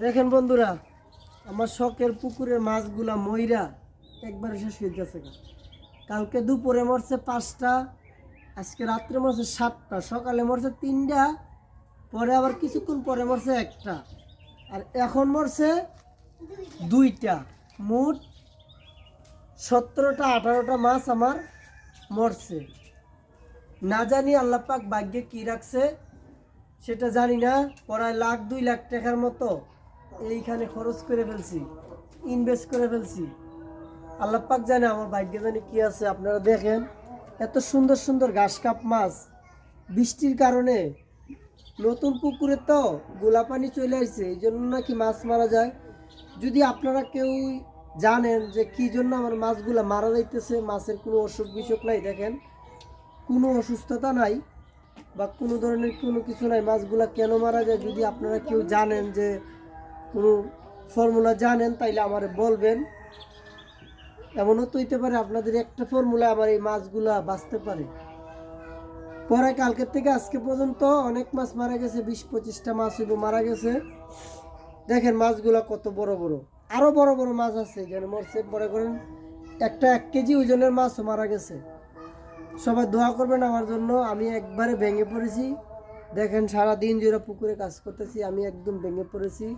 দেখেন বন্ধুরা, আমার শখের পুকুরের মাছগুলা মইরা একবারে শেষ হয়ে গেছে। কালকে দুপুরে মরছে 5টা, আজকে রাত্রে মরছে 7টা, সকালে মরছে 3টা, পরে আবার কিছুক্ষণ পরে মরছে 1টা, আর এখন মরছে 2টা। মোট 17টা 18টা মাছ আমার মরছে। না জানি আল্লাহ পাক ভাগ্যে কি রাখছে সেটা জানি না। প্রায় 1,00,000-2,00,000 টাকার মতো এইখানে খরচ করে ফেলছি, ইনভেস্ট করে ফেলছি। আল্লাহ পাক জানে আমার ভাগ্যে জানি কি আছে। আপনারা দেখেন এত সুন্দর সুন্দর ঘাস কাপ মাছ, বৃষ্টির কারণে নতুন পুকুরে তো গোলা পানি চলে আসছে, এই জন্য নাকি মাছ মারা যায়। যদি আপনারা কেউ জানেন যে কি জন্য আমার মাছগুলা মারা যাইতেছে, মাছের কোনো অসুখ বিসুখ নাই, দেখেন কোনো অসুস্থতা নাই বা কোনো ধরনের কোনো কিছু নাই, মাছগুলা কেন মারা যায়, যদি আপনারা কেউ জানেন যে কোনো ফর্মুলা জানেন তাইলে আমার বলবেন। এমনও তো হইতে পারে আপনাদের একটা ফর্মুলা আমার এই মাছগুলা বাঁচতে পারে। পরে কালকের থেকে আজকে পর্যন্ত অনেক মাছ মারা গেছে, 20-25টা মাছ শুধু মারা গেছে। দেখেন মাছগুলা কত বড় বড়, আরো বড় বড় মাছ আছে এখানে মরছে। মনে করেন একটা 1 কেজি ওজনের মাছও মারা গেছে। সবাই দোয়া করবেন আমার জন্য। আমি একবারে ভেঙে পড়েছি। দেখেন সারাদিন জুড়ে পুকুরে কাজ করতেছি, আমি একদম ভেঙে পড়েছি।